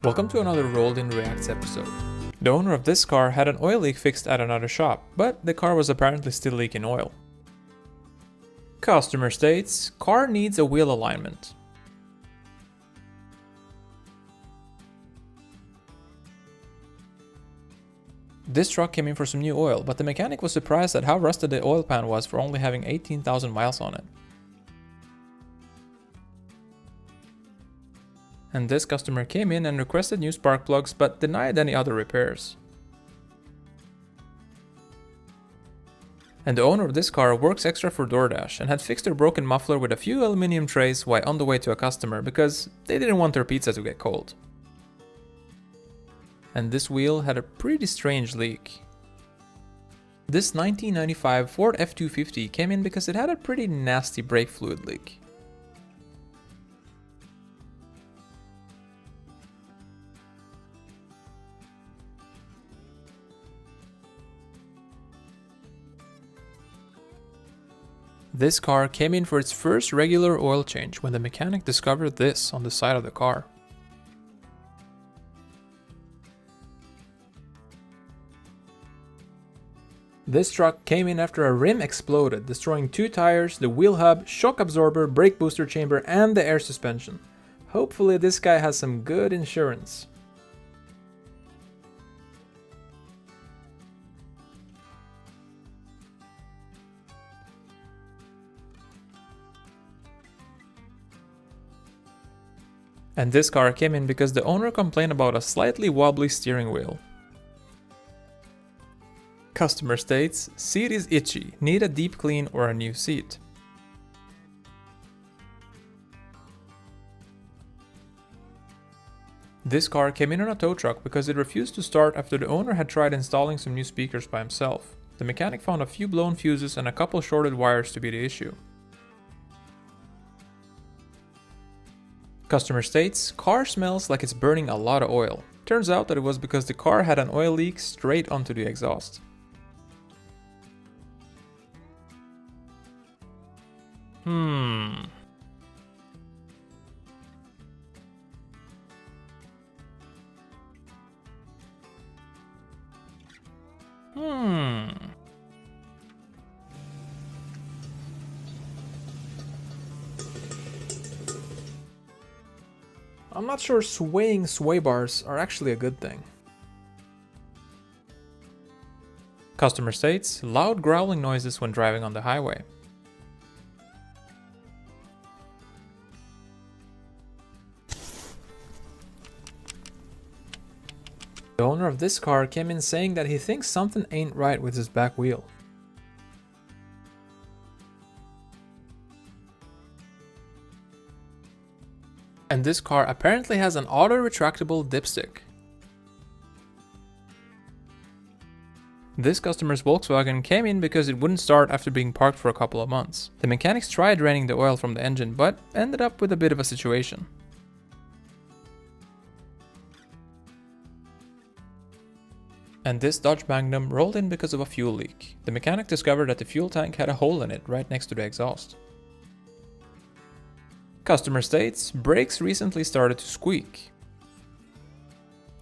Welcome to another Rolled in Reacts episode. The owner of this car had an oil leak fixed at another shop, but the car was apparently still leaking oil. Customer states, car needs a wheel alignment. This truck came in for some new oil, but the mechanic was surprised at how rusted the oil pan was for only having 18,000 miles on it. And this customer came in and requested new spark plugs but denied any other repairs. And the owner of this car works extra for DoorDash and had fixed their broken muffler with a few aluminium trays while on the way to a customer because they didn't want their pizza to get cold. And this wheel had a pretty strange leak. This 1995 Ford F-250 came in because it had a pretty nasty brake fluid leak. This car came in for its first regular oil change when the mechanic discovered this on the side of the car. This truck came in after a rim exploded, destroying two tires, the wheel hub, shock absorber, brake booster chamber, and the air suspension. Hopefully this guy has some good insurance. And this car came in because the owner complained about a slightly wobbly steering wheel. Customer states, seat is itchy, need a deep clean or a new seat. This car came in on a tow truck because it refused to start after the owner had tried installing some new speakers by himself. The mechanic found a few blown fuses and a couple shorted wires to be the issue. Customer states, car smells like it's burning a lot of oil. Turns out that it was because the car had an oil leak straight onto the exhaust. Hmm. I'm not sure swaying sway bars are actually a good thing. Customer states, loud growling noises when driving on the highway. The owner of this car came in saying that he thinks something ain't right with his back wheel. And this car apparently has an auto-retractable dipstick. This customer's Volkswagen came in because it wouldn't start after being parked for a couple of months. The mechanics tried draining the oil from the engine, but ended up with a bit of a situation. And this Dodge Magnum rolled in because of a fuel leak. The mechanic discovered that the fuel tank had a hole in it right next to the exhaust. Customer states, brakes recently started to squeak.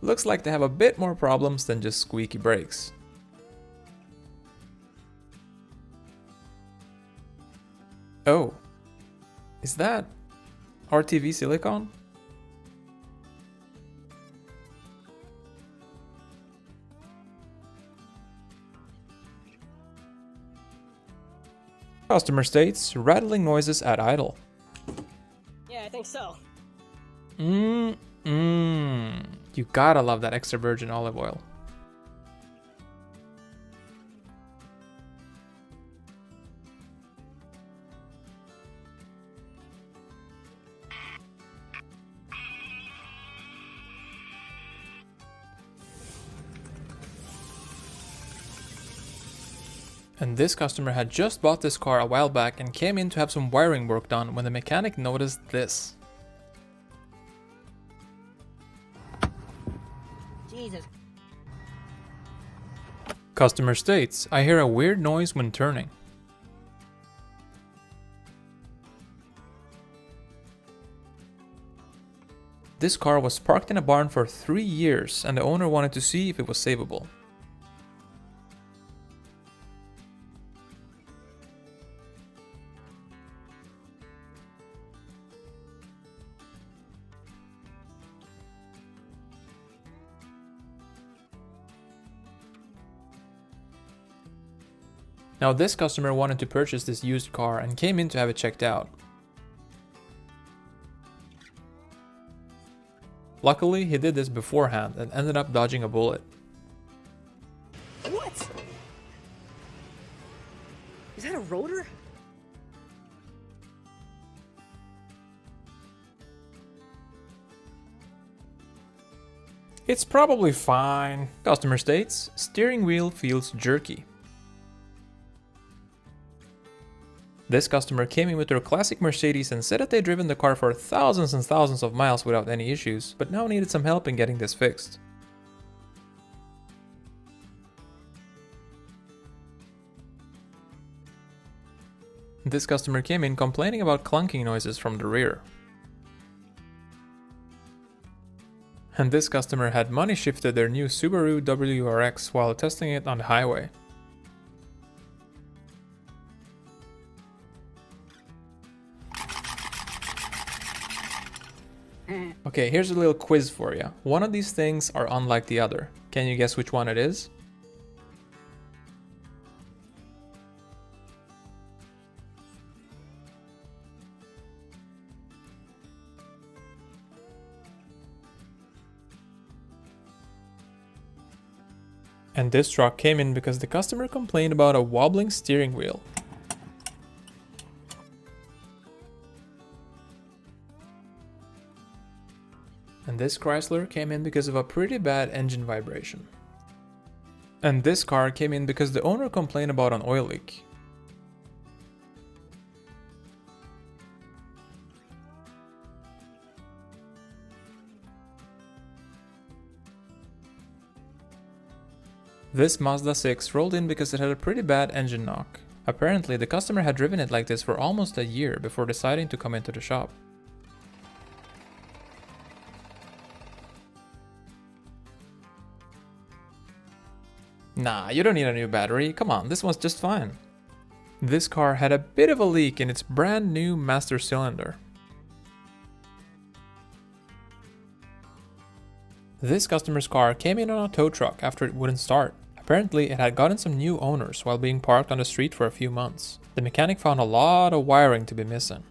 Looks like they have a bit more problems than just squeaky brakes. Oh, is that RTV silicone? Customer states, rattling noises at idle. Yeah, I think so. You gotta love that extra virgin olive oil. And this customer had just bought this car a while back and came in to have some wiring work done when the mechanic noticed this. Jesus. Customer states, I hear a weird noise when turning. This car was parked in a barn for 3 years and the owner wanted to see if it was savable. Now this customer wanted to purchase this used car and came in to have it checked out. Luckily, he did this beforehand and ended up dodging a bullet. What? Is that a rotor? It's probably fine. Customer states, steering wheel feels jerky. This customer came in with their classic Mercedes and said that they'd driven the car for thousands and thousands of miles without any issues, but now needed some help in getting this fixed. This customer came in complaining about clunking noises from the rear. And this customer had money shifted their new Subaru WRX while testing it on the highway. Okay, here's a little quiz for you. One of these things are unlike the other. Can you guess which one it is? And this truck came in because the customer complained about a wobbling steering wheel. And this Chrysler came in because of a pretty bad engine vibration. And this car came in because the owner complained about an oil leak. This Mazda 6 rolled in because it had a pretty bad engine knock. Apparently, the customer had driven it like this for almost a year before deciding to come into the shop. Nah, you don't need a new battery, come on, this one's just fine. This car had a bit of a leak in its brand new master cylinder. This customer's car came in on a tow truck after it wouldn't start. Apparently, it had gotten some new owners while being parked on the street for a few months. The mechanic found a lot of wiring to be missing.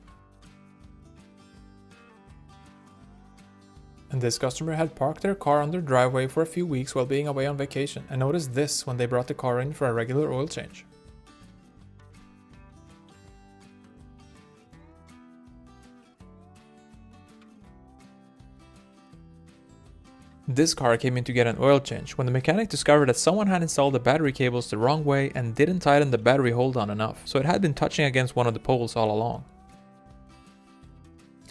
And this customer had parked their car on their driveway for a few weeks while being away on vacation and noticed this when they brought the car in for a regular oil change. This car came in to get an oil change when the mechanic discovered that someone had installed the battery cables the wrong way and didn't tighten the battery hold on enough, so it had been touching against one of the poles all along.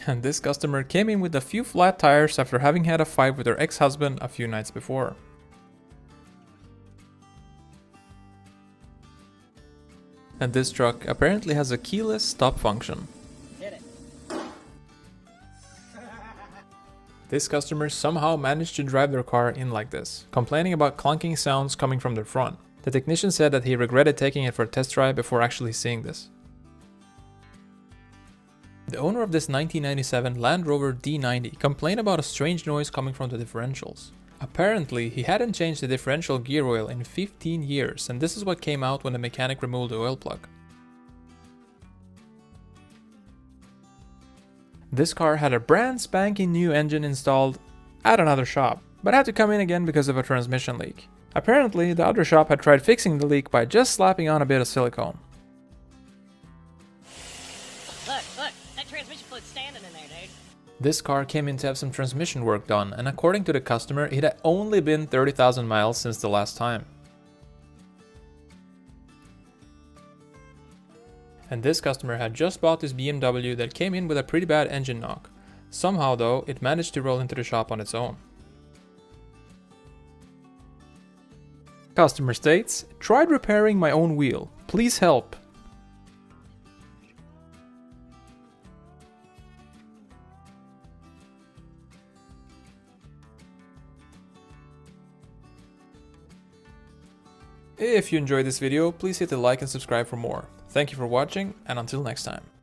And this customer came in with a few flat tires after having had a fight with her ex-husband a few nights before. And this truck apparently has a keyless stop function. Did it. This customer somehow managed to drive their car in like this, complaining about clunking sounds coming from their front. The technician said that he regretted taking it for a test drive before actually seeing this. The owner of this 1997 Land Rover D90 complained about a strange noise coming from the differentials. Apparently, he hadn't changed the differential gear oil in 15 years, and this is what came out when the mechanic removed the oil plug. This car had a brand spanking new engine installed at another shop, but had to come in again because of a transmission leak. Apparently, the other shop had tried fixing the leak by just slapping on a bit of silicone. Look, that transmission fluid's standing in there, dude. This car came in to have some transmission work done, and according to the customer, it had only been 30,000 miles since the last time. And this customer had just bought this BMW that came in with a pretty bad engine knock. Somehow though, it managed to roll into the shop on its own. Customer states, tried repairing my own wheel. Please help. If you enjoyed this video, please hit the like and subscribe for more. Thank you for watching, and until next time.